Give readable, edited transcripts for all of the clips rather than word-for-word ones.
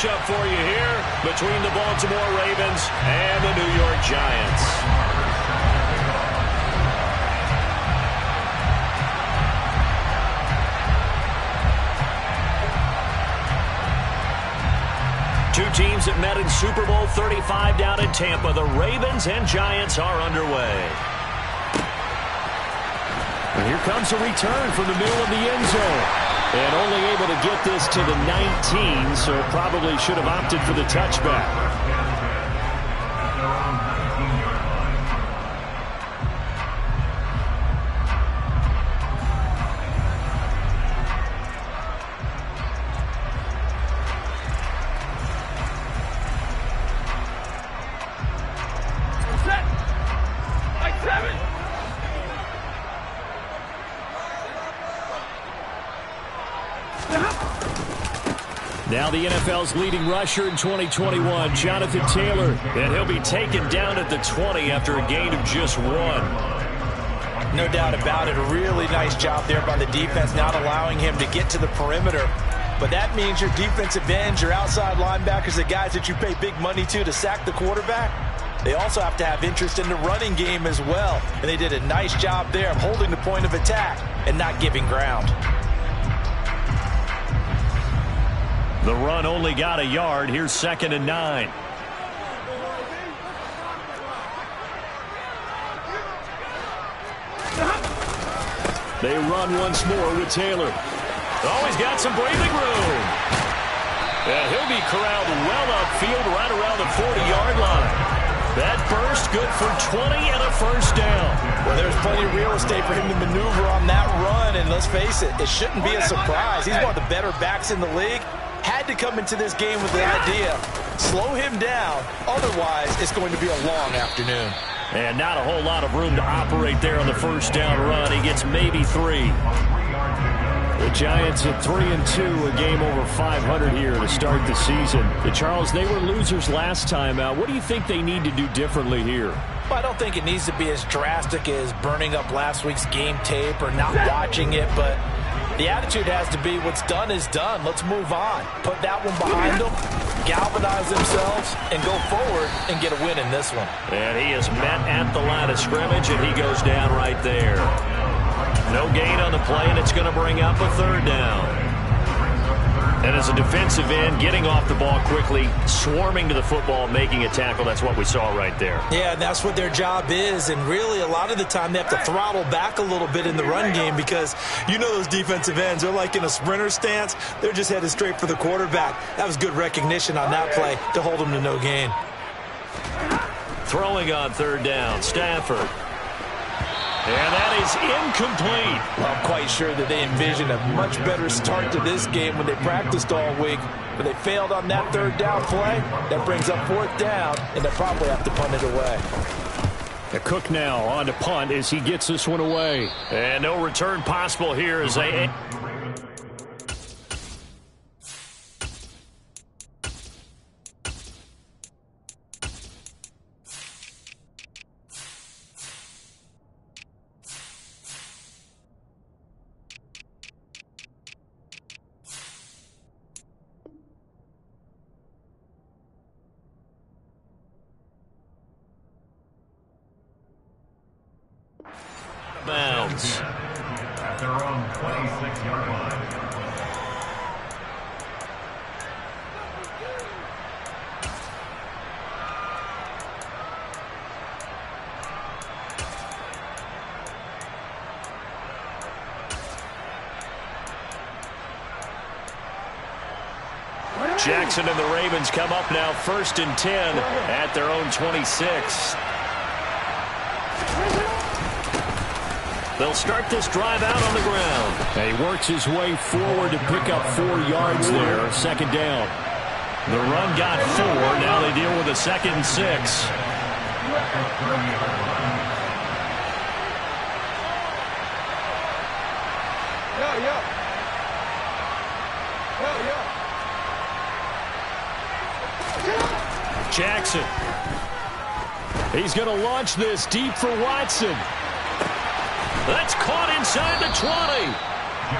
matchup for you here between the Baltimore Ravens and the New York Giants. Two teams that met in Super Bowl 35 down in Tampa. The Ravens and Giants are underway. And here comes a return from the middle of the end zone. And only able to get this to the 19, so probably should have opted for the touchback. Now the NFL's leading rusher in 2021, Jonathan Taylor, and he'll be taken down at the 20 after a gain of just 1. No doubt about it. A really nice job there by the defense, not allowing him to get to the perimeter. But that means your defensive ends, your outside linebackers, the guys that you pay big money to sack the quarterback, they also have to have interest in the running game as well. And they did a nice job there of holding the point of attack and not giving ground. The run only got a yard. Here's 2nd and 9. They run once more with Taylor. Oh, he's got some breathing room. And he'll be corralled well upfield right around the 40-yard line. That burst good for 20 and a first down. Well, there's plenty of real estate for him to maneuver on that run. And let's face it, it shouldn't be a surprise. He's one of the better backs in the league. Had to come into this game with the idea, slow him down, otherwise it's going to be a long afternoon. And not a whole lot of room to operate there on the first down run. He gets maybe 3. The Giants at 3-2, a game over 500 here to start the season. Charles, they were losers last time out. What do you think they need to do differently here? Well, I don't think it needs to be as drastic as burning up last week's game tape or not watching it, but the attitude has to be what's done is done. Let's move on. Put that one behind them, galvanize themselves, and go forward and get a win in this one. And he is met at the line of scrimmage, and he goes down right there. No gain on the play, and it's going to bring up a 3rd down. And as a defensive end, getting off the ball quickly, swarming to the football, making a tackle, that's what we saw right there. Yeah, and that's what their job is. And really, a lot of the time, they have to throttle back a little bit in the run game because you know those defensive ends, they're like in a sprinter stance. They're just headed straight for the quarterback. That was good recognition on that play to hold them to no gain. Throwing on 3rd down, Stafford. And that is incomplete. Well, I'm quite sure that they envisioned a much better start to this game when they practiced all week. But they failed on that 3rd down play. That brings up 4th down, and they'll probably have to punt it away. The Cook now on to punt as he gets this one away. And no return possible here as they... bounds. At their own 26-yard line. Jackson and the Ravens come up now 1st and 10 at their own 26. They'll start this drive out on the ground. And he works his way forward to pick up 4 yards there. 2nd down. The run got 4. Now they deal with a 2nd and 6. Jackson. He's going to launch this deep for Watson. That's caught inside the 20.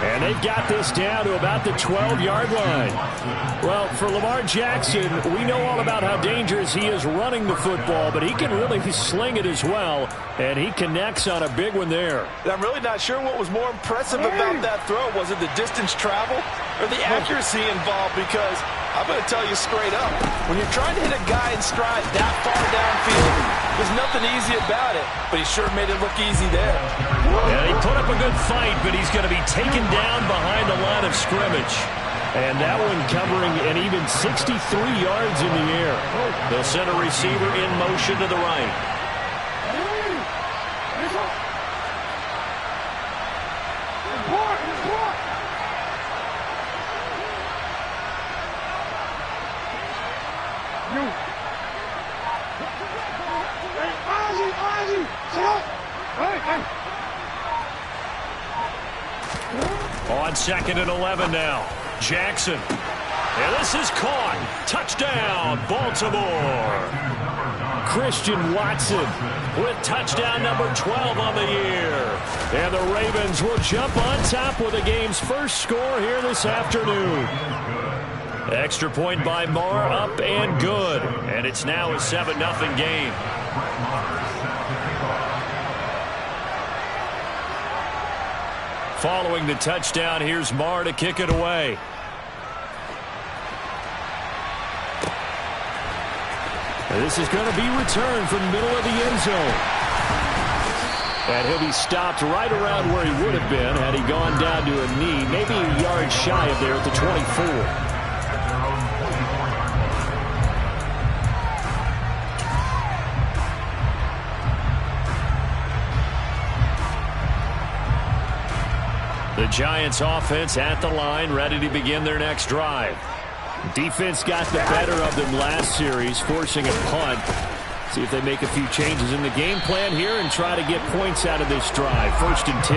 And they've got this down to about the 12-yard line. Well, for Lamar Jackson, we know all about how dangerous he is running the football, but he can really sling it as well, and he connects on a big one there. I'm really not sure what was more impressive about that throw. Was it the distance traveled or the accuracy involved? Because I'm going to tell you straight up, when you're trying to hit a guy in stride that far downfield, there's nothing easy about it, but he sure made it look easy there. Yeah, he put up a good fight, but he's going to be taken down behind the line of scrimmage. And that one covering an even 63 yards in the air. They'll send a receiver in motion to the right. On 2nd and 11 now. Jackson. And this is caught. Touchdown, Baltimore. Christian Watson with touchdown number 12 on the year. And the Ravens will jump on top with the game's first score here this afternoon. Extra point by Marr, up and good. And it's now a 7-0 game. Following the touchdown, here's Marr to kick it away. This is going to be returned from the middle of the end zone. And he'll be stopped right around where he would have been had he gone down to a knee, maybe a yard shy of there at the 24. The Giants offense at the line, ready to begin their next drive. Defense got the better of them last series, forcing a punt. See if they make a few changes in the game plan here and try to get points out of this drive. 1st and 10.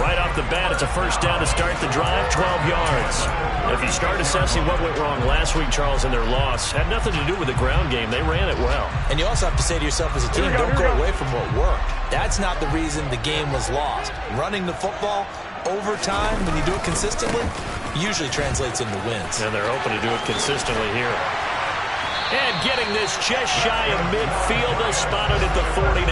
Right off the bat, it's a first down to start the drive, 12 yards. If you start assessing what went wrong last week, Charles, in their loss, had nothing to do with the ground game. They ran it well. And you also have to say to yourself as a team, don't go away from what worked. That's not the reason the game was lost. Running the football over time, when you do it consistently, usually translates into wins. And they're hoping to do it consistently here. And getting this just shy of midfield, they'll spot it at the 49.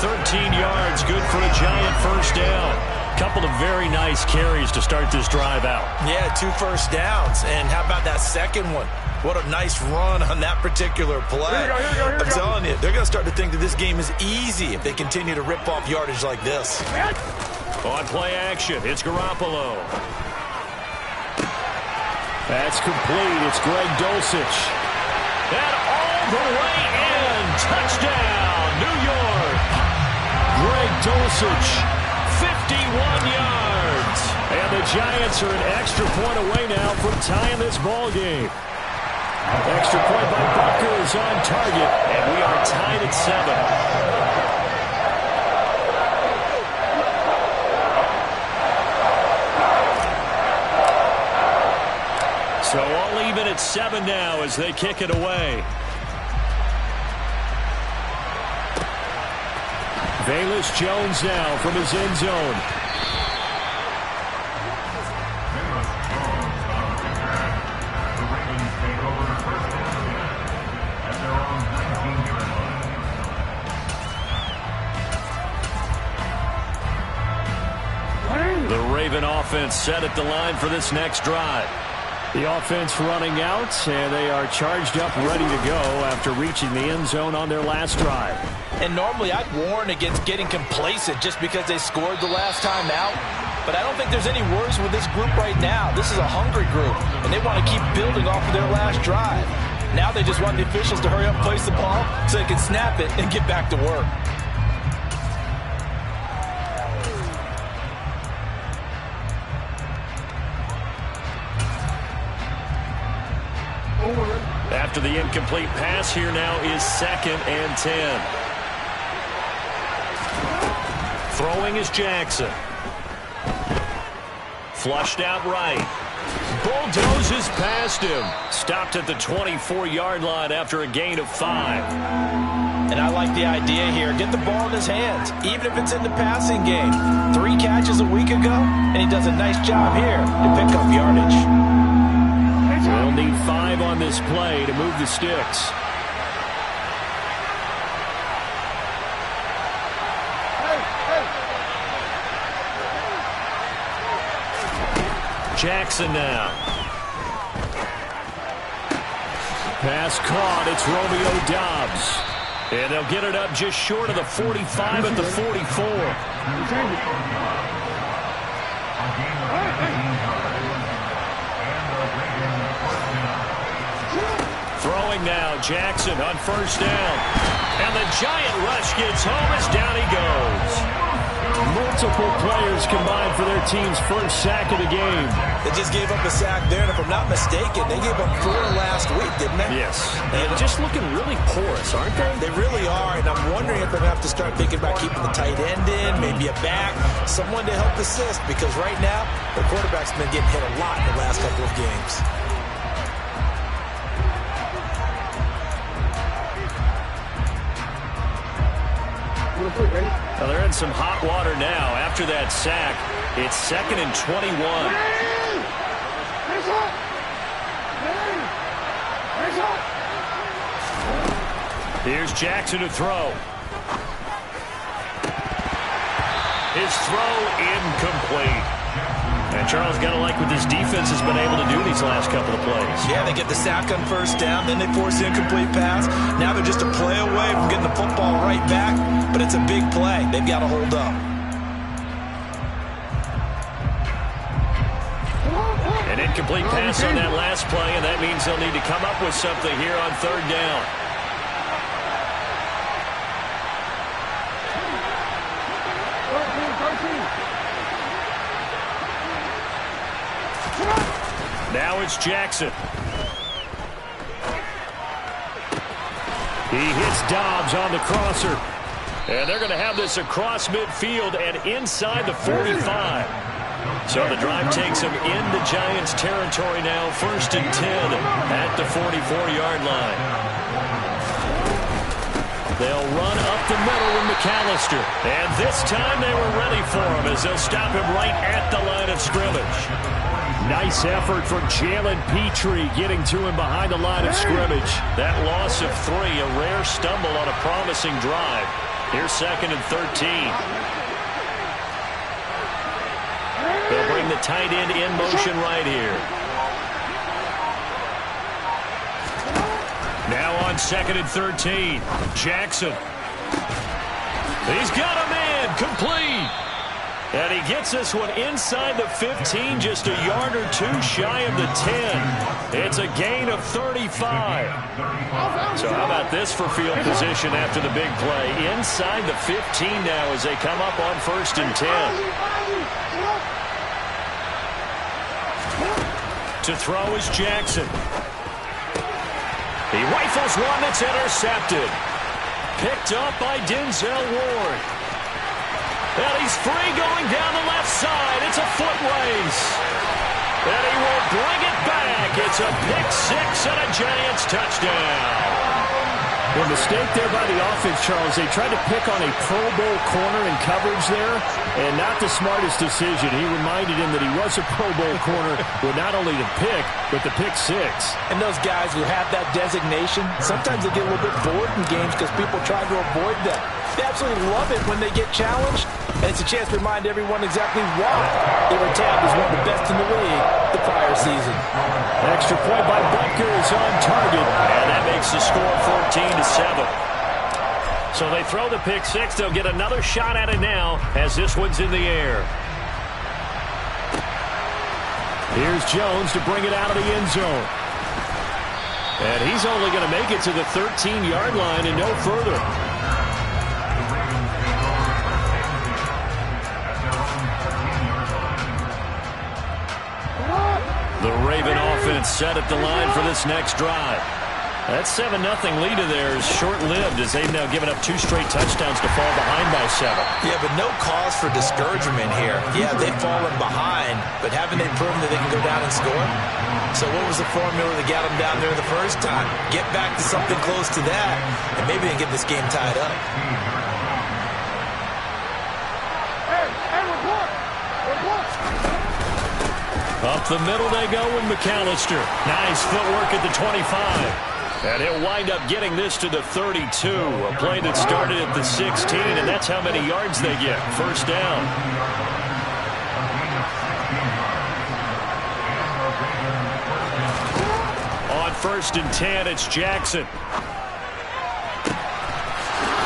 13 yards, good for a Giant first down. Couple of very nice carries to start this drive out. Yeah, 2 first downs. And how about that second one? What a nice run on that particular play. I'm telling you, they're going to start to think that this game is easy if they continue to rip off yardage like this. On play action, it's Garoppolo. That's complete. It's Greg Dulcich. And all the way in. Touchdown, New York. Greg Dulcich, 51 yards. And the Giants are an extra point away now from tying this ball game. Extra point by Butker is on target, and we are tied at 7. So all even at 7 now as they kick it away. Velus Jones now from his end zone. The Raven offense set at the line for this next drive. The offense running out, and they are charged up, ready to go after reaching the end zone on their last drive. And normally I'd warn against getting complacent just because they scored the last time out. But I don't think there's any worries with this group right now. This is a hungry group, and they want to keep building off of their last drive. Now they just want the officials to hurry up and place the ball so they can snap it and get back to work. After the incomplete pass, here now is 2nd and 10. Throwing is Jackson. Flushed out right. bulldozes past him. Stopped at the 24-yard line after a gain of 5. And I like the idea here. Get the ball in his hands, even if it's in the passing game. 3 catches a week ago, and he does a nice job here to pick up yardage. We'll need 5 on this play to move the sticks. Jackson now. Pass caught. It's Romeo Doubs. And they'll get it up just short of the 45 at the 44. Throwing now, Jackson on first down. And the giant rush gets home as down he goes. Multiple players combined for their team's first sack of the game. They just gave up a sack there, and if I'm not mistaken, they gave up 4 last week, didn't they? Yes. And just looking really porous, aren't they? They really are, and I'm wondering if they're going to have to start thinking about keeping the tight end in, maybe a back, someone to help assist, because right now, the quarterback's been getting hit a lot in the last couple of games. Well, they're in some hot water now after that sack. It's 2nd and 21. Here's Jackson to throw. His throw incomplete. And Charles, got to like what this defense has been able to do these last couple of plays. Yeah, they get the sack on first down, then they force the incomplete pass. Now they're just a play away from getting the football right back, but it's a big play. They've got to hold up. An incomplete pass on that last play, and that means they'll need to come up with something here on 3rd down. Now it's Jackson. He hits Doubs on the crosser. And they're going to have this across midfield and inside the 45. So the drive takes them into Giants territory now. 1st and 10 at the 44-yard line. They'll run up the middle with McAllister. And this time they were ready for him as they'll stop him right at the line of scrimmage. Nice effort from Jalen Petrie getting to him behind the line of scrimmage. That loss of 3, a rare stumble on a promising drive. Here's 2nd and 13. They'll bring the tight end in motion right here. Now on 2nd and 13. Jackson. He's got him in. Complete. And he gets this one inside the 15, just a yard or 2 shy of the 10. It's a gain of 35. So how about this for field position after the big play? Inside the 15 now as they come up on 1st and 10. To throw is Jackson. He rifles one that's intercepted. Picked up by Denzel Ward. And he's free going down the left side. It's a foot race. And he will bring it back. It's a pick 6 and a Giants touchdown. The mistake there by the offense, Charles, they tried to pick on a Pro Bowl corner in coverage there, and not the smartest decision. He reminded him that he was a Pro Bowl corner with not only the pick, but the pick 6. And those guys who have that designation, sometimes they get a little bit bored in games because people try to avoid them. They absolutely love it when they get challenged, and it's a chance to remind everyone exactly why Iron Tab was one of the best in the league the prior season. Extra point by Butker is on target, and that makes the score 14-7. So they throw the pick 6. They'll get another shot at it now as this one's in the air. Here's Jones to bring it out of the end zone. And he's only going to make it to the 13-yard line and no further. The Raven offense set at the line for this next drive. That 7-0 lead of theirs short-lived as they've now given up 2 straight touchdowns to fall behind by 7. Yeah, but no cause for discouragement here. Yeah, they've fallen behind, but haven't they proven that they can go down and score? So what was the formula that got them down there the first time? Get back to something close to that, and maybe they can get this game tied up. Up the middle they go with McAllister. Nice footwork at the 25. And he'll wind up getting this to the 32. A play that started at the 16, and that's how many yards they get. First down. On 1st and 10, it's Jackson.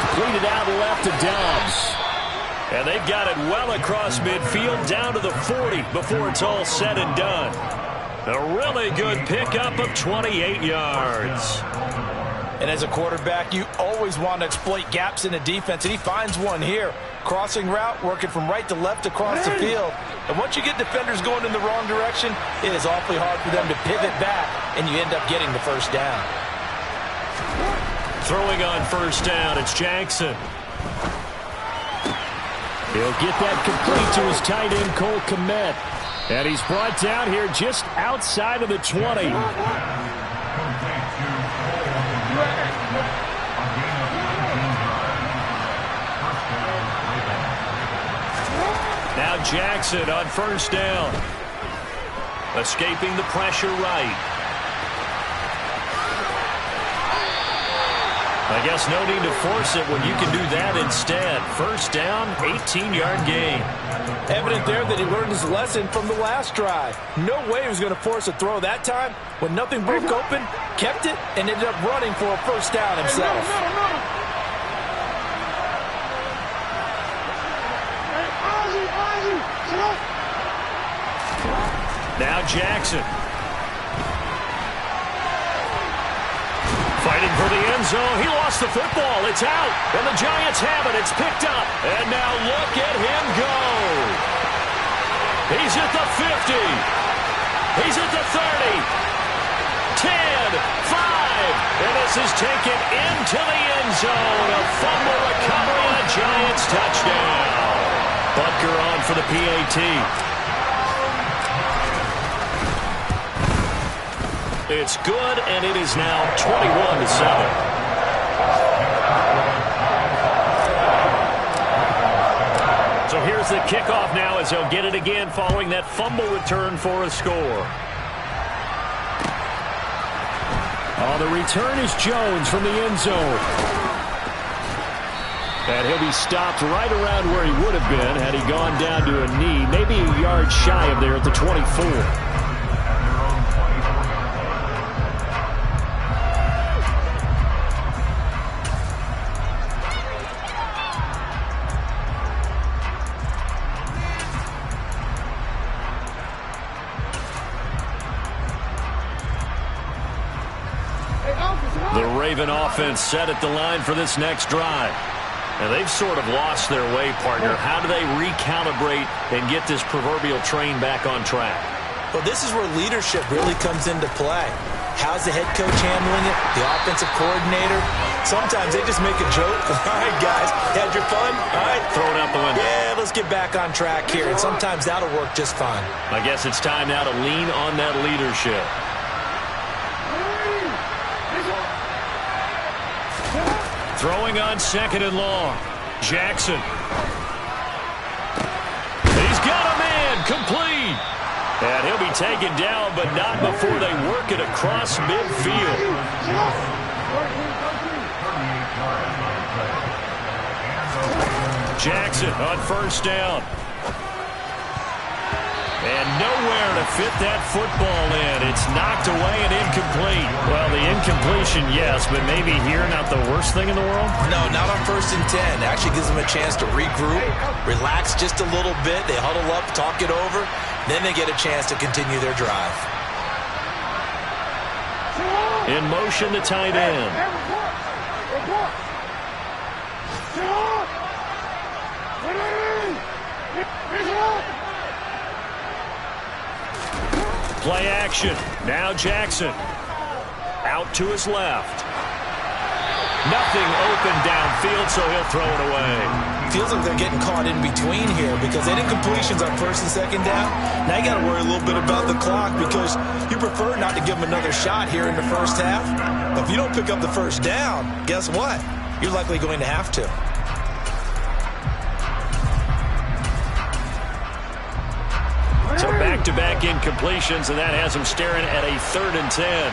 Completed out left to Dobbs. And they've got it well across midfield down to the 40 before it's all said and done. A really good pickup of 28 yards. And as a quarterback, you always want to exploit gaps in the defense, and he finds one here. Crossing route, working from right to left across the field. And once you get defenders going in the wrong direction, it is awfully hard for them to pivot back, and you end up getting the first down. Throwing on 1st down, it's Jackson. He'll get that complete to his tight end, Cole Kmet. And he's brought down here just outside of the 20. Now Jackson on 1st down. Escaping the pressure right. I guess no need to force it when you can do that instead. 1st down, 18-yard gain. Evident there that he learned his lesson from the last drive. No way he was going to force a throw that time. When nothing broke open, kept it, and ended up running for a 1st down himself. Now Jackson. Fighting for the end zone. He lost the football. It's out. And the Giants have it. It's picked up. And now look at him go. He's at the 50. He's at the 30. 10, 5. And this is taken into the end zone. A fumble recovery and a Giants touchdown. Butker on for the PAT. It's good, and it is now 21-7. So here's the kickoff now as they'll get it again following that fumble return for a score. On the return is Jones from the end zone. And he'll be stopped right around where he would have been had he gone down to a knee, maybe a yard shy of there at the 24. The Raven offense set at the line for this next drive. And they've sort of lost their way, partner. How do they recalibrate and get this proverbial train back on track? Well, this is where leadership really comes into play. How's the head coach handling it? The offensive coordinator? Sometimes they just make a joke. All right, guys, had your fun? All right. Throw it out the window. Yeah, let's get back on track here. And sometimes that'll work just fine. I guess it's time now to lean on that leadership. Throwing on 2nd and long. Jackson. He's got a man complete. And he'll be taken down, but not before they work it across midfield. Jackson on 1st down. And nowhere to fit that football in. It's knocked away and incomplete. Well, the incompletion, yes, but maybe here not the worst thing in the world? No, not on 1st and 10. It actually gives them a chance to regroup, relax just a little bit. They huddle up, talk it over. Then they get a chance to continue their drive. In motion, the tight end. Play action. Now Jackson. Out to his left. Nothing open downfield, so he'll throw it away. Feels like they're getting caught in between here because they did completions on first and second down. Now you got to worry a little bit about the clock because you prefer not to give them another shot here in the first half. But if you don't pick up the first down, guess what? You're likely going to have to. So back-to-back incompletions, and that has him staring at a 3rd and 10.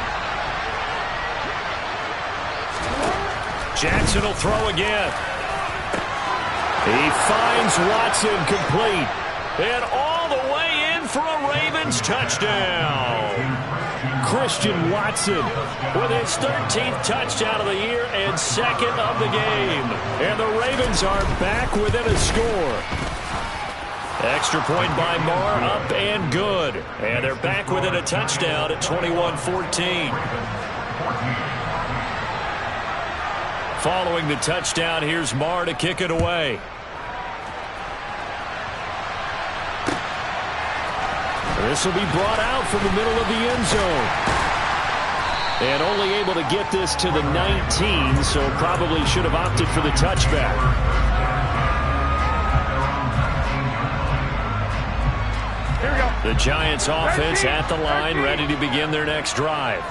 Jackson will throw again. He finds Watson complete. And all the way in for a Ravens touchdown. Christian Watson with his 13th touchdown of the year and 2nd of the game. And the Ravens are back within a score. Extra point by Marr, up and good. And they're back within a touchdown at 21-14. Following the touchdown, here's Marr to kick it away. This will be brought out from the middle of the end zone. And only able to get this to the 19, so probably should have opted for the touchback. The Giants offense at the line, ready to begin their next drive.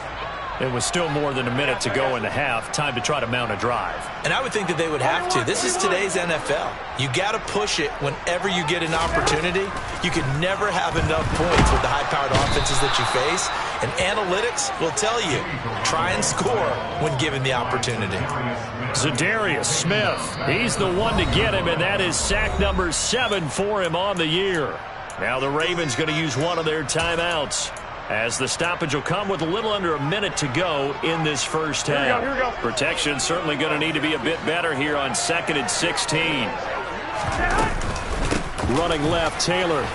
It was still more than a minute to go in the half. Time to try to mount a drive. And I would think that they would have to. This is today's NFL. You got to push it whenever you get an opportunity. You can never have enough points with the high-powered offenses that you face. And analytics will tell you, try and score when given the opportunity. Za'Darius Smith, he's the one to get him, and that is sack number 7 for him on the year. Now the Ravens going to use one of their timeouts, as the stoppage will come with a little under a minute to go in this first half. Here we go. Protection certainly going to need to be a bit better here on 2nd and 16. Running left, Taylor.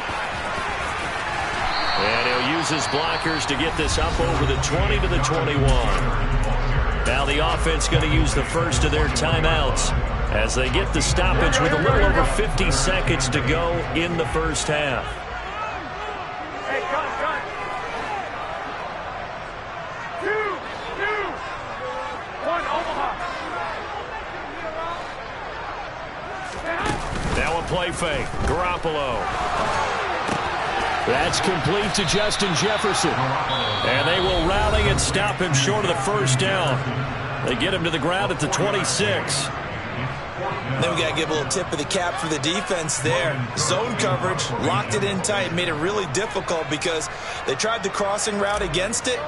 And he'll use his blockers to get this up over the 20 to the 21. Now the offense going to use the first of their timeouts as they get the stoppage with a little over 50 seconds to go in the first half. Hey, gun. 2, 1, Omaha. Now a play fake. Garoppolo. That's complete to Justin Jefferson. And they will rally and stop him short of the first down. They get him to the ground at the 26. Then we got to give a little tip of the cap for the defense there. Zone coverage, locked it in tight, made it really difficult because they tried the crossing route against it,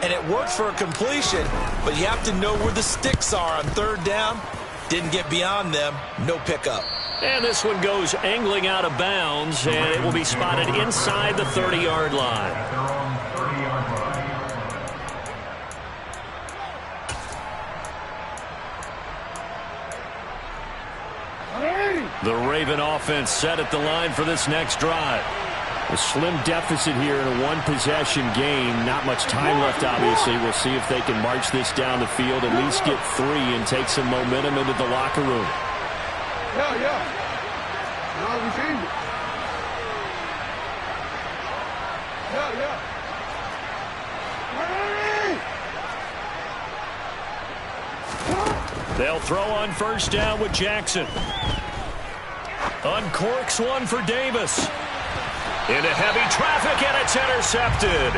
and it worked for a completion, but you have to know where the sticks are on 3rd down. Didn't get beyond them, no pickup. And this one goes angling out of bounds, and it will be spotted inside the 30-yard line. The Raven offense set at the line for this next drive. A slim deficit here in a one-possession game. Not much time left, obviously. We'll see if they can march this down the field, at least get 3 and take some momentum into the locker room. Yeah. No, we changed it. Yeah. They'll throw on first down with Jackson. Uncorks one for Davis. Into heavy traffic, and it's intercepted.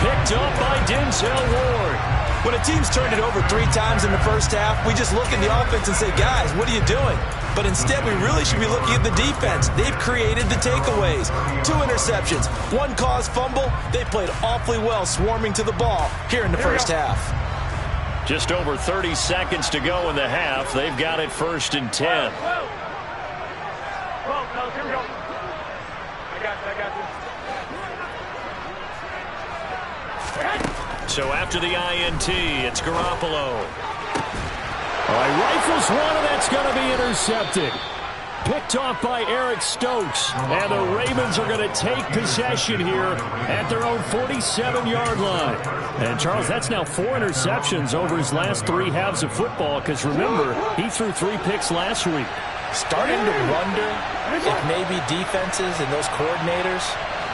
Picked up by Denzel Ward. When a team's turned it over 3 times in the first half, we just look at the offense and say, guys, what are you doing? But instead, we really should be looking at the defense. They've created the takeaways. 2 interceptions, 1 caused fumble. They played awfully well swarming to the ball here in the first half. Just over 30 seconds to go in the half. They've got it 1st and 10. Well, fellas, here we go. I got this. So after the INT, it's Garoppolo. All right, rifles one, and that's going to be intercepted. Picked off by Eric Stokes. And the Ravens are going to take possession here at their own 47-yard line. And, Charles, that's now 4 interceptions over his last 3 halves of football, because, remember, he threw 3 picks last week. Starting to wonder if maybe defenses and those coordinators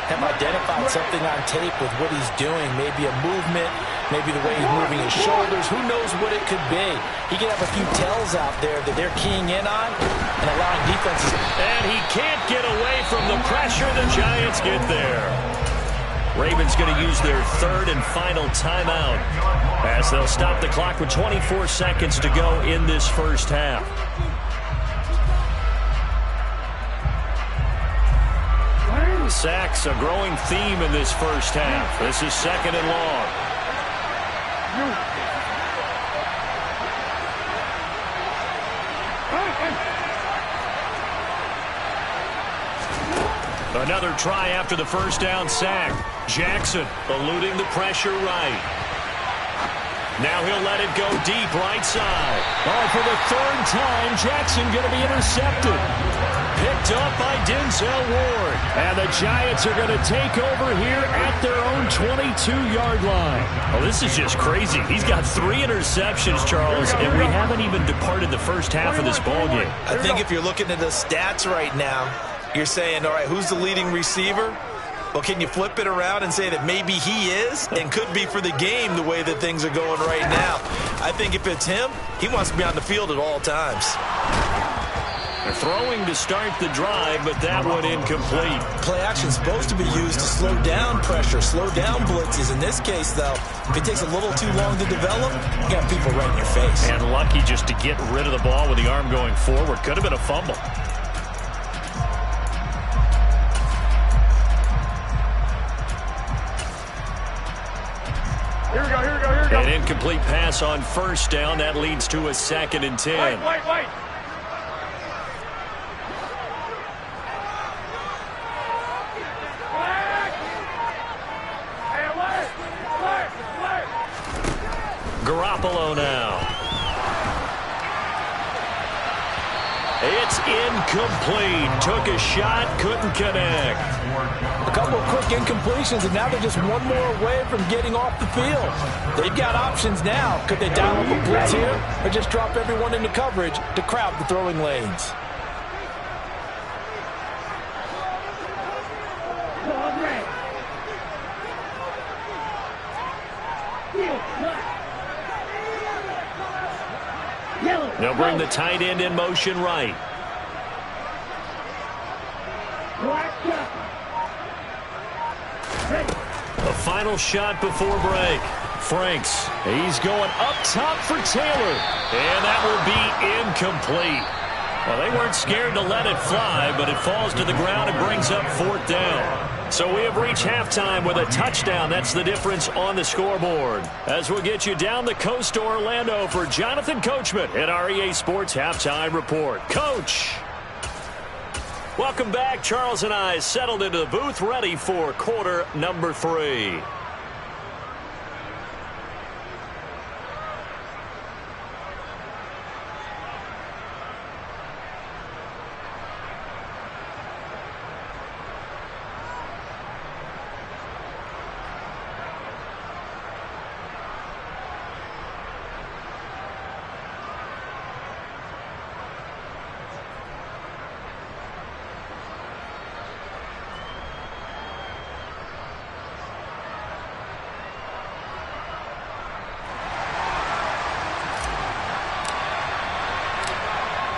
have identified something on tape with what he's doing, maybe a movement, maybe the way he's moving his shoulders. Who knows what it could be? He could have a few tells out there that they're keying in on and allowing defenses. And he can't get away from the pressure. The Giants get there. Ravens going to use their third and final timeout as they'll stop the clock with 24 seconds to go in this first half. Sacks a growing theme in this first half. This is second and long. Another try after the first down sack. Jackson eluding the pressure right. Now he'll let it go deep right side. Oh, for the third time, Jackson going to be intercepted. Picked up by Denzel Ward. And the Giants are going to take over here at their own 22-yard line. Oh, this is just crazy. He's got 3 interceptions, Charles, and we haven't even departed the first half of this ballgame. I think if you're looking at the stats right now, you're saying, all right, who's the leading receiver? Well, can you flip it around and say that maybe he is and could be for the game the way that things are going right now? I think if it's him, he wants to be on the field at all times. They're throwing to start the drive, but that one incomplete. Play action is supposed to be used to slow down pressure, slow down blitzes. In this case, though, if it takes a little too long to develop, you got people right in your face. And lucky just to get rid of the ball with the arm going forward. Could have been a fumble. Here we go, here we go, here we go. An incomplete pass on first down. That leads to a 2nd and 10. Wait. Garoppolo now. It's incomplete. Took a shot, couldn't connect. A couple of quick incompletions, and now they're just one more away from getting off the field. They've got options now. Could they dial up a blitz here or just drop everyone into coverage to crowd the throwing lanes? They'll bring the tight end in motion right. The final shot before break. Franks, he's going up top for Taylor. And that will be incomplete. Well, they weren't scared to let it fly, but it falls to the ground and brings up 4th down. So we have reached halftime with a touchdown. That's the difference on the scoreboard. As we'll get you down the coast to Orlando for Jonathan Coachman at our EA Sports Halftime Report. Coach! Welcome back. Charles and I settled into the booth, ready for quarter number 3.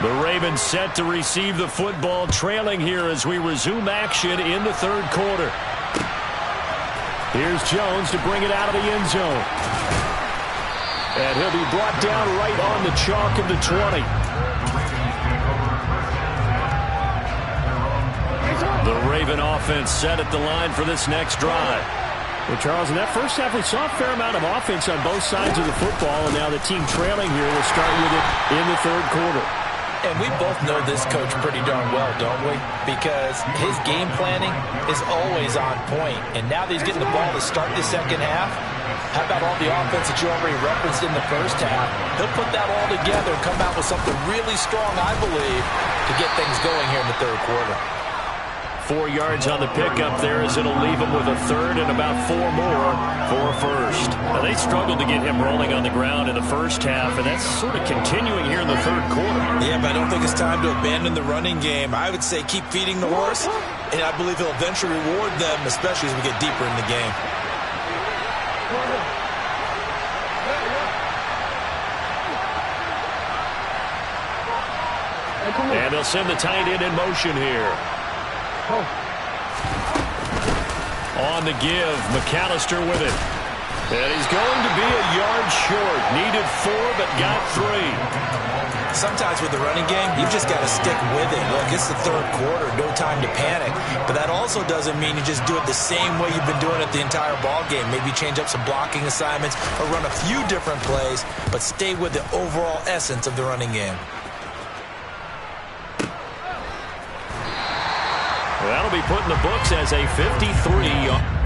The Ravens set to receive the football, trailing here as we resume action in the 3rd quarter. Here's Jones to bring it out of the end zone. And he'll be brought down right on the chalk of the 20. The Raven offense set at the line for this next drive. Well, Charles, in that first half, we saw a fair amount of offense on both sides of the football, and now the team trailing here will start with it in the 3rd quarter. And we both know this coach pretty darn well, don't we? Because his game planning is always on point. And now that he's getting the ball to start the second half, how about all the offense that you already referenced in the first half? He'll put that all together and come out with something really strong, I believe, to get things going here in the 3rd quarter. 4 yards on the pickup there as it'll leave him with a 3rd and about 4 more for a first. Now, they struggled to get him rolling on the ground in the first half, and that's sort of continuing here in the 3rd quarter. Yeah, but I don't think it's time to abandon the running game. I would say keep feeding the horse, and I believe he'll eventually reward them, especially as we get deeper in the game. And they'll send the tight end in motion here. On the give, McAllister with it. And he's going to be a yard short. Needed 4, but got 3. Sometimes with the running game, you've just got to stick with it. Look, it's the third quarter, no time to panic. But that also doesn't mean you just do it the same way you've been doing it the entire ball game. Maybe change up some blocking assignments or run a few different plays, but stay with the overall essence of the running game. That'll be put in the books as a 53.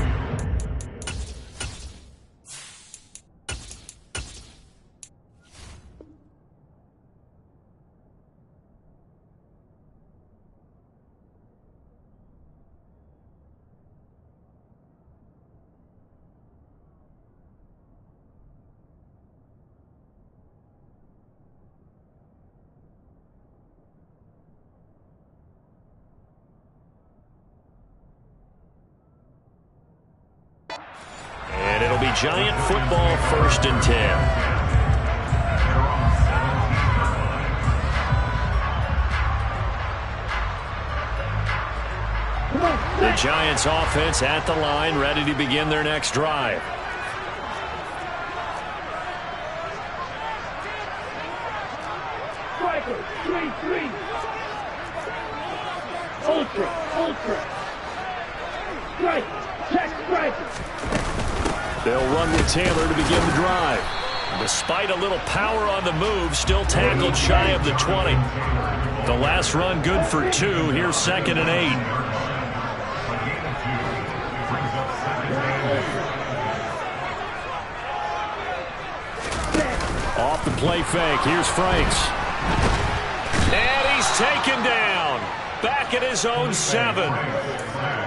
And it'll be Giant football, 1st and 10. The Giants offense at the line, ready to begin their next drive. Striker, 3-3. Ultra. Strike, check, strike. They'll run with Taylor to begin the drive. Despite a little power on the move, still tackled shy of the 20. The last run good for 2. Here's 2nd and 8. Off the play fake. Here's Franks. And he's taken down. Back at his own 7.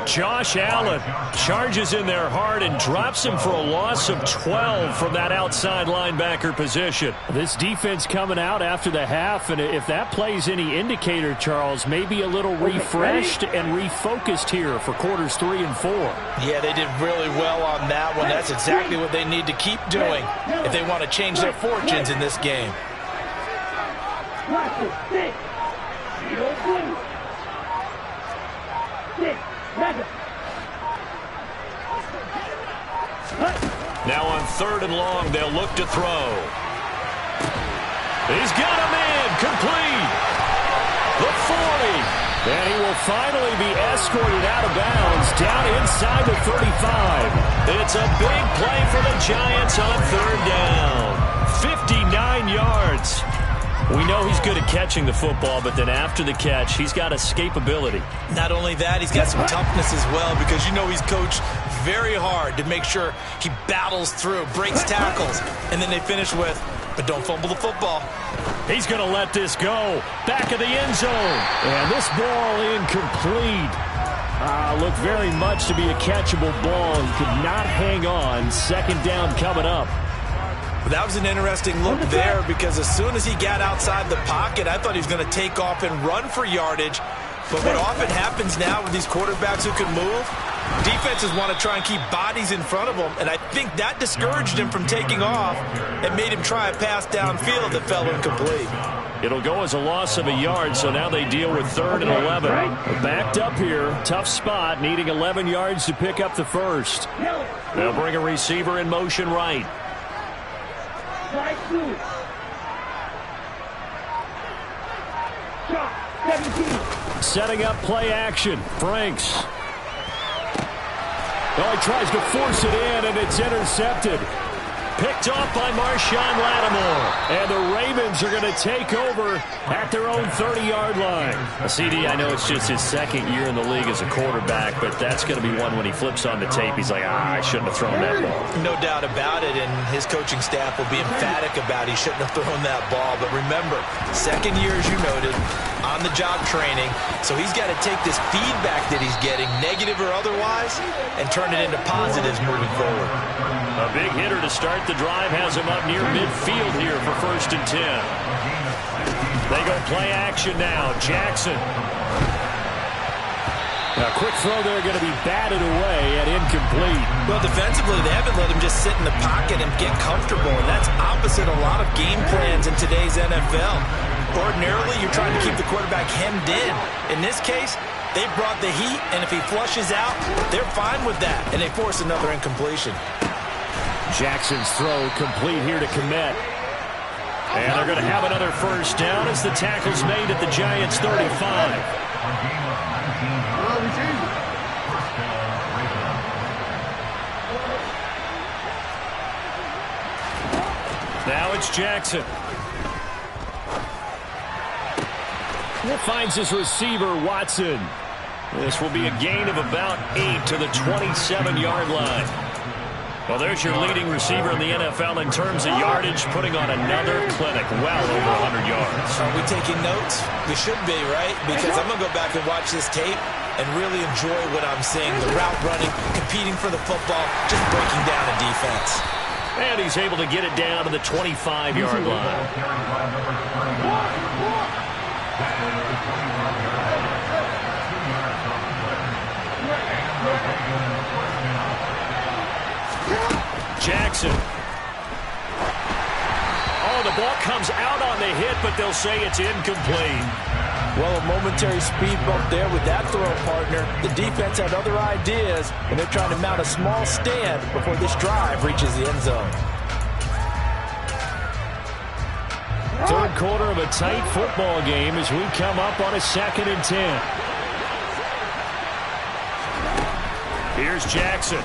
Josh Allen charges in there hard and drops him for a loss of 12 from that outside linebacker position. This defense coming out after the half, and if that plays any indicator, Charles, maybe a little refreshed and refocused here for quarters 3 and 4. Yeah, they did really well on that one. That's exactly what they need to keep doing if they want to change their fortunes in this game. Now on 3rd and long, they'll look to throw. He's got him in, complete. The 40. And he will finally be escorted out of bounds down inside the 35. It's a big play for the Giants on 3rd down. 59 yards. We know he's good at catching the football, but then after the catch, he's got escapability. Not only that, he's got some toughness as well, because you know he's coached very hard to make sure he battles through, breaks tackles, and then they finish with, but don't fumble the football. He's going to let this go. Back of the end zone. And this ball incomplete. Looked very much to be a catchable ball. He could not hang on. 2nd down coming up. That was an interesting look there, because as soon as he got outside the pocket, I thought he was going to take off and run for yardage. But what often happens now with these quarterbacks who can move, defenses want to try and keep bodies in front of them, and I think that discouraged him from taking off and made him try a pass downfield that fell incomplete. It'll go as a loss of a yard, so now they deal with 3rd and 11. Backed up here, tough spot, needing 11 yards to pick up the 1st. They'll bring a receiver in motion right. Setting up play action. Franks. Oh, he tries to force it in, and it's intercepted. Picked off by Marshawn Lattimore. And the Ravens are going to take over at their own 30-yard line. CD, I know it's just his 2nd year in the league as a quarterback, but that's going to be one when he flips on the tape. He's like, I shouldn't have thrown that ball. No doubt about it, and his coaching staff will be emphatic about he shouldn't have thrown that ball. But remember, 2nd year, as you noted, on-the-job training, so he's got to take this feedback that he's getting, negative or otherwise, and turn it into positives moving forward. A big hitter to start the drive has him up near midfield here for 1st and 10. They go play action now. Jackson. A quick throw there going to be batted away and incomplete. Well, defensively, they haven't let him just sit in the pocket and get comfortable, and that's opposite a lot of game plans in today's NFL. Ordinarily, you're trying to keep the quarterback hemmed in. In this case, they brought the heat, and if he flushes out, they're fine with that, and they force another incompletion. Jackson's throw complete here to Kmet. And they're going to have another first down as the tackle's made at the Giants' 35. Now it's Jackson. Finds his receiver, Watson. This will be a gain of about 8 to the 27-yard line. Well, there's your leading receiver in the NFL in terms of yardage, putting on another clinic, well over 100 yards. Are we taking notes? We should be, right? Because I'm going to go back and watch this tape and really enjoy what I'm seeing. The route running, competing for the football, just breaking down a defense. And he's able to get it down to the 25-yard line. Jackson. Oh, the ball comes out on the hit, but they'll say it's incomplete. Well, a momentary speed bump there with that throw, partner. The defense had other ideas, and they're trying to mount a small stand before this drive reaches the end zone. Third quarter of a tight football game as we come up on a 2nd and 10. Here's Jackson.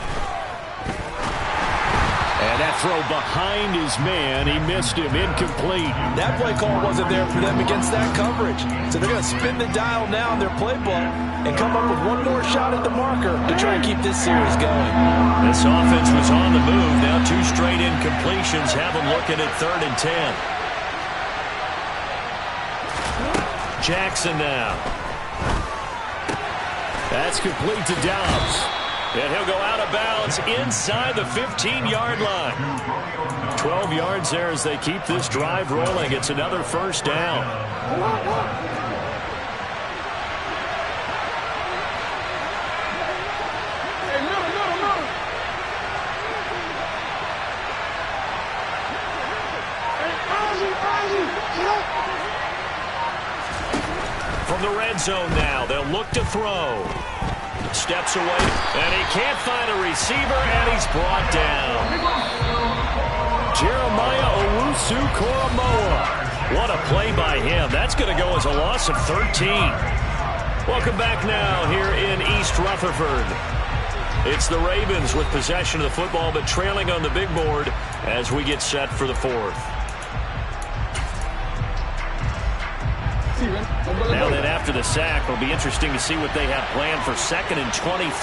And that throw behind his man, he missed him, incomplete. That play call wasn't there for them against that coverage. So they're going to spin the dial now in their playbook and come up with one more shot at the marker to try and keep this series going. This offense was on the move. Now 2 straight incompletions have them looking at 3rd and 10. Jackson now. That's complete to Dobbs. And he'll go out of bounds inside the 15-yard line. 12 yards there as they keep this drive rolling. It's another first down. From the red zone now, they'll look to throw. Steps away, and he can't find a receiver, and he's brought down. Jeremiah Owusu-Koramoah. What a play by him. That's going to go as a loss of 13. Welcome back now here in East Rutherford. It's the Ravens with possession of the football, but trailing on the big board as we get set for the 4th. Now then, after the sack, it'll be interesting to see what they have planned for 2nd and 23.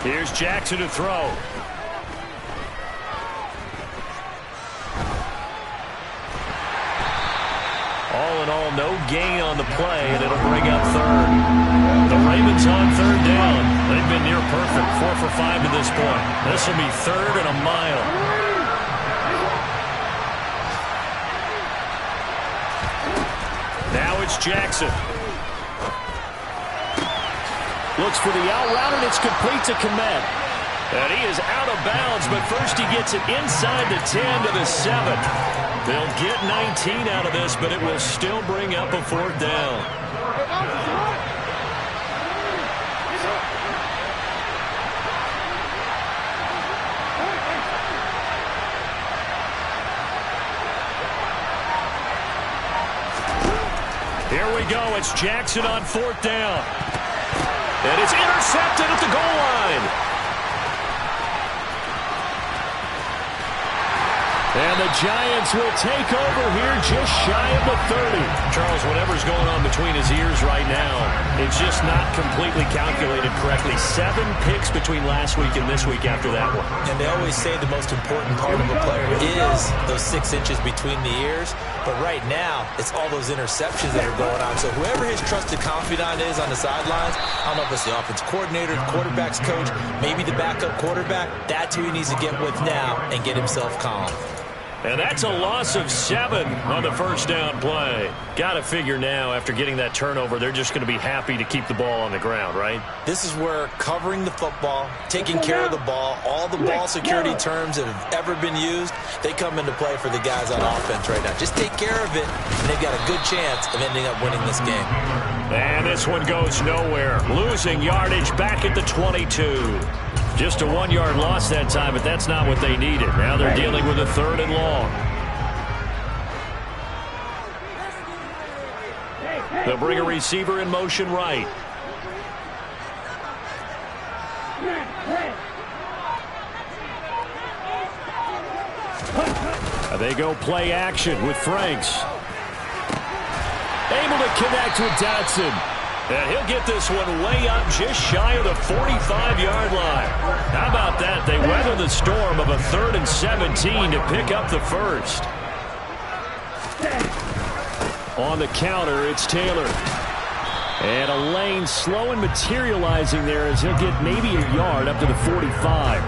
Here's Jackson to throw. All in all, no gain on the play, and it'll bring up 3rd. The Ravens on 3rd down. They've been near perfect, 4 for 5 to this point. This will be 3rd and a mile. Now it's Jackson. Looks for the out route, and it's complete to Kmet. And he is out of bounds, but first he gets it inside the 10 to the 7. They'll get 19 out of this, but it will still bring up a 4th down. Here we go. It's Jackson on 4th down. And it's intercepted at the goal line. And the Giants will take over here just shy of the 30. Charles, whatever's going on between his ears right now, it's just not completely calculated correctly. 7 picks between last week and this week after that one. And they always say the most important part of a player is those 6 inches between the ears. But right now, it's all those interceptions that are going on. So whoever his trusted confidant is on the sidelines, I don't know if it's the offense coordinator, the quarterback's coach, maybe the backup quarterback, that's who he needs to get with now and get himself calm. And that's a loss of 7 on the first down play. Got to figure now, after getting that turnover, they're just going to be happy to keep the ball on the ground, right? This is where covering the football, taking care of the ball, all the ball security terms that have ever been used, they come into play for the guys on offense right now. Just take care of it, and they've got a good chance of ending up winning this game. And this one goes nowhere. Losing yardage back at the 22. Just a 1-yard loss that time, but that's not what they needed. Now they're dealing with a 3rd and long. They'll bring a receiver in motion right. They go play action with Franks. Able to connect with Dotson. And he'll get this one way up just shy of the 45-yard line. How about that? They weather the storm of a 3rd and 17 to pick up the first. On the counter, it's Taylor. And a lane slow and materializing there as he'll get maybe a yard up to the 45.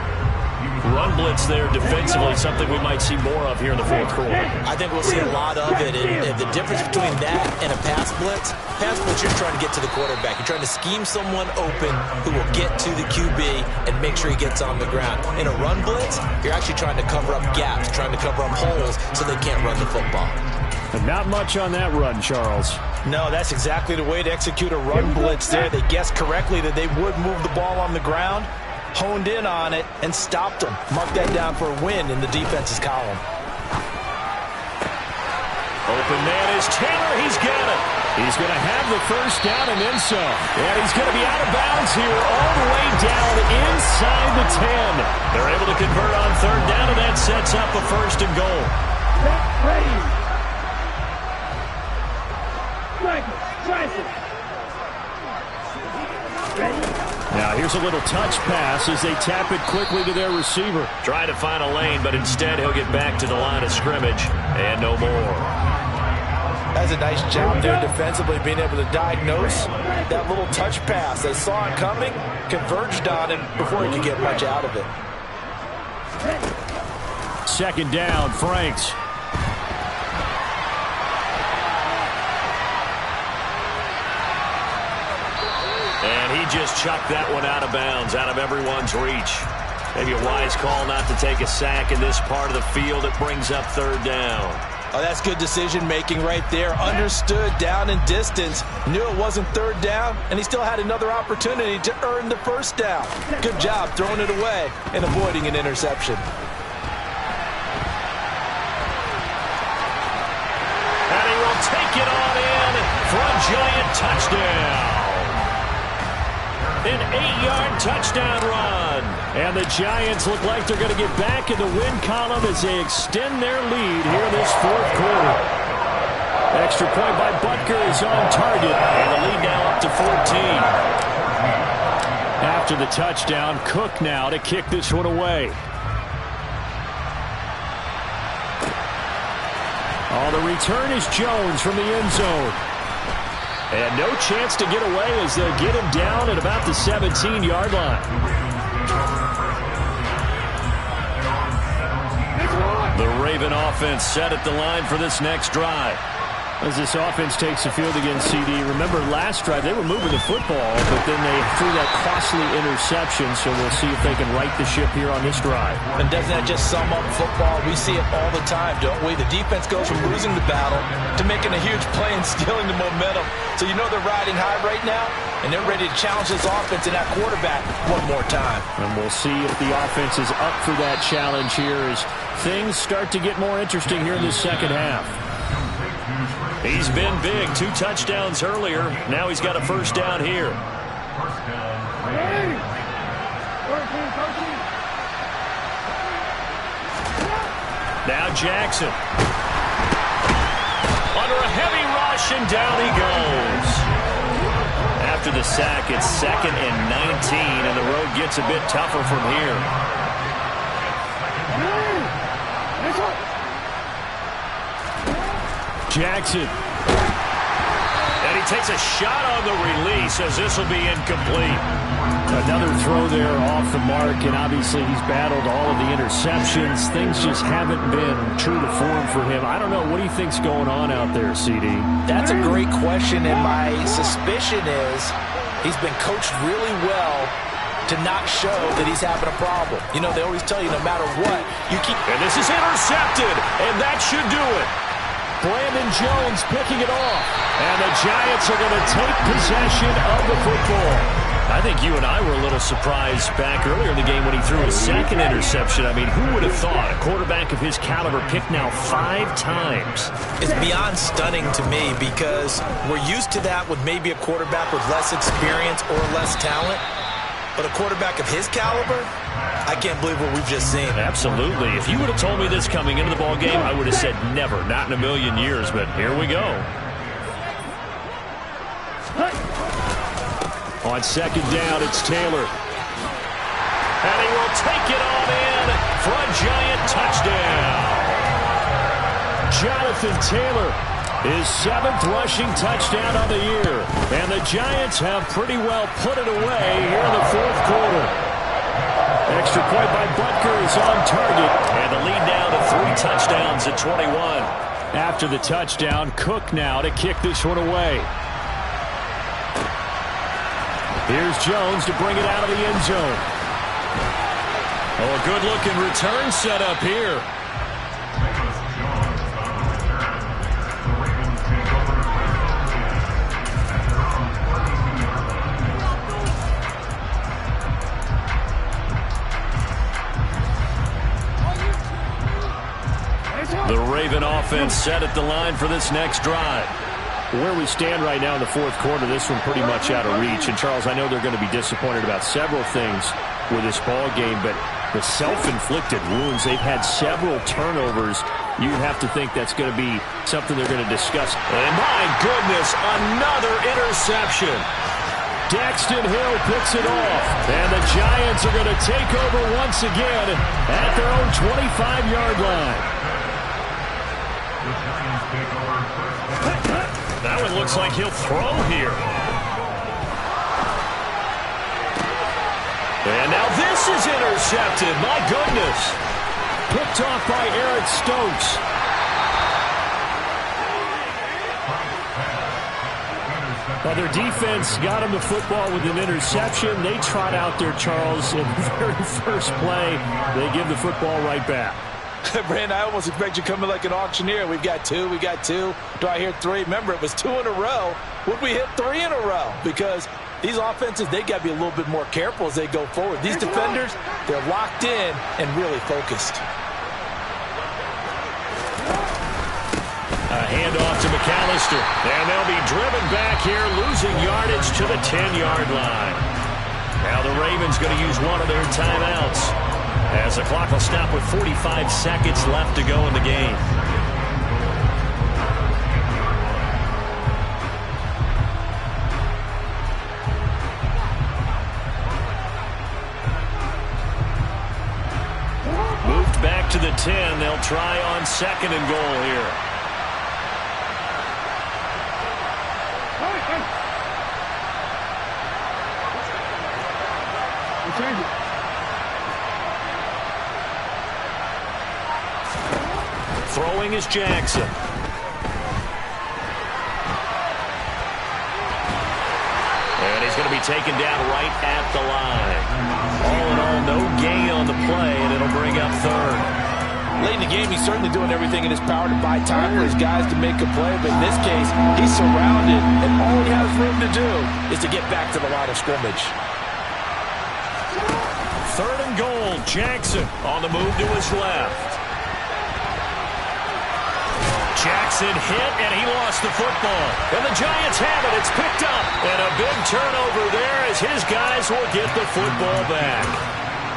Run blitz there defensively, something we might see more of here in the 4th quarter. I think we'll see a lot of it. And the difference between that and a pass blitz, you're trying to get to the quarterback. You're trying to scheme someone open who will get to the QB and make sure he gets on the ground. In a run blitz, you're actually trying to cover up gaps, trying to cover up holes so they can't run the football. But not much on that run, Charles. No, that's exactly the way to execute a run blitz there. They guessed correctly that they would move the ball on the ground, honed in on it, and stopped them. Mark that down for a win in the defense's column. Open man is Taylor. He's got it. He's going to have the first down and then some. And he's going to be out of bounds here all the way down inside the 10. They're able to convert on 3rd down, and that sets up a 1st and goal. Now here's a little touch pass as they tap it quickly to their receiver. Trying to find a lane, but instead he'll get back to the line of scrimmage and no more. That's a nice job there defensively, being able to diagnose that little touch pass. They saw it coming, converged on it before he could get much out of it. 2nd down, Franks. And he just chucked that one out of bounds, out of everyone's reach. Maybe a wise call not to take a sack in this part of the field. It brings up 3rd down. Oh, that's good decision-making right there. Understood down and distance. Knew it wasn't 3rd down, and he still had another opportunity to earn the 1st down. Good job throwing it away and avoiding an interception. And he will take it on in for a giant touchdown. An 8-yard touchdown run. And the Giants look like they're going to get back in the win column as they extend their lead here in this 4th quarter. Extra point by Butker is on target. And the lead now up to 14. After the touchdown, Cook now to kick this one away. Oh, the return is Jones from the end zone. And no chance to get away as they'll get him down at about the 17-yard line. The Raven offense set at the line for this next drive. As this offense takes the field against CD, remember last drive they were moving the football, but then they threw that costly interception, so we'll see if they can right the ship here on this drive. And doesn't that just sum up football? We see it all the time, don't we? The defense goes from losing the battle to making a huge play and stealing the momentum. So you know they're riding high right now, and they're ready to challenge this offense and that quarterback one more time. And we'll see if the offense is up for that challenge here as things start to get more interesting here in the 2nd half. He's been big. 2 touchdowns earlier. Now he's got a 1st down here. Now Jackson. Under a heavy rush, and down he goes. After the sack, it's 2nd and 19, and the road gets a bit tougher from here. Jackson. And he takes a shot on the release as this will be incomplete. Another throw there off the mark, and obviously he's battled all of the interceptions. Things just haven't been true to form for him. I don't know. What do you think's going on out there, CD? That's a great question, and my suspicion is he's been coached really well to not show that he's having a problem. You know, they always tell you no matter what, you keep... And this is intercepted, and that should do it. Brandon Jones picking it off, and the Giants are going to take possession of the football. I think you and I were a little surprised back earlier in the game when he threw his second interception. I mean, who would have thought a quarterback of his caliber picked now 5 times? It's beyond stunning to me because we're used to that with maybe a quarterback with less experience or less talent. But a quarterback of his caliber, I can't believe what we've just seen. Absolutely. If you would have told me this coming into the ball game, I would have said never, not in a million years. But here we go. On second down, it's Taylor. And he will take it on in for a Giant touchdown. Jonathan Taylor, his 7th rushing touchdown of the year. And the Giants have pretty well put it away here in the 4th quarter. Extra point by Butker is on target. And the lead down to 3 touchdowns at 21. After the touchdown, Cook now to kick this one away. Here's Jones to bring it out of the end zone. Oh, a good-looking return set up here. The Raven offense set at the line for this next drive. Where we stand right now in the 4th quarter, this one pretty much out of reach. And, Charles, I know they're going to be disappointed about several things with this ball game, but the self-inflicted wounds, they've had several turnovers. You have to think that's going to be something they're going to discuss. And, my goodness, another interception. Daxton Hill picks it off. And the Giants are going to take over once again at their own 25-yard line. That one looks like he'll throw here. And now this is intercepted. My goodness. Picked off by Eric Stokes. Well, their defense got him the football with an interception. They trot out there, Charles, in the very first play. They give the football right back. Brandon, I almost expect you coming like an auctioneer. We've got 2, we got 2. Do I hear 3? Remember, it was 2 in a row. Would we hit 3 in a row? Because these offenses, they got to be a little bit more careful as they go forward. These defenders, they're locked in and really focused. A handoff to McAllister. And they'll be driven back here, losing yardage to the 10-yard line. Now the Ravens going to use one of their timeouts, as the clock will stop with 45 seconds left to go in the game. Moved back to the 10. They'll try on 2nd and goal here. Throwing is Jackson. And he's going to be taken down right at the line. All in all, no gain on the play, and it'll bring up 3rd. Late in the game, he's certainly doing everything in his power to buy time for his guys to make a play. But in this case, he's surrounded, and all he has room to do is to get back to the line of scrimmage. 3rd and goal. Jackson on the move to his left. Jackson hit, and he lost the football. And the Giants have it. It's picked up. And a big turnover there as his guys will get the football back.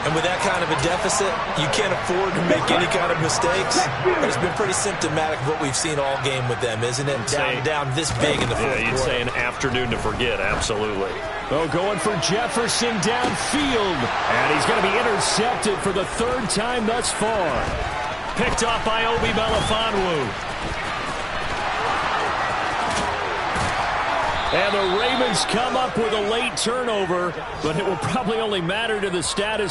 And with that kind of a deficit, you can't afford to make any kind of mistakes. But it's been pretty symptomatic of what we've seen all game with them, isn't it? Down this big in the fourth quarter. You'd say an afternoon to forget, absolutely. Oh, going for Jefferson downfield. And he's going to be intercepted for the 3rd time thus far. Picked off by Obi And the Ravens come up with a late turnover, but it will probably only matter to the status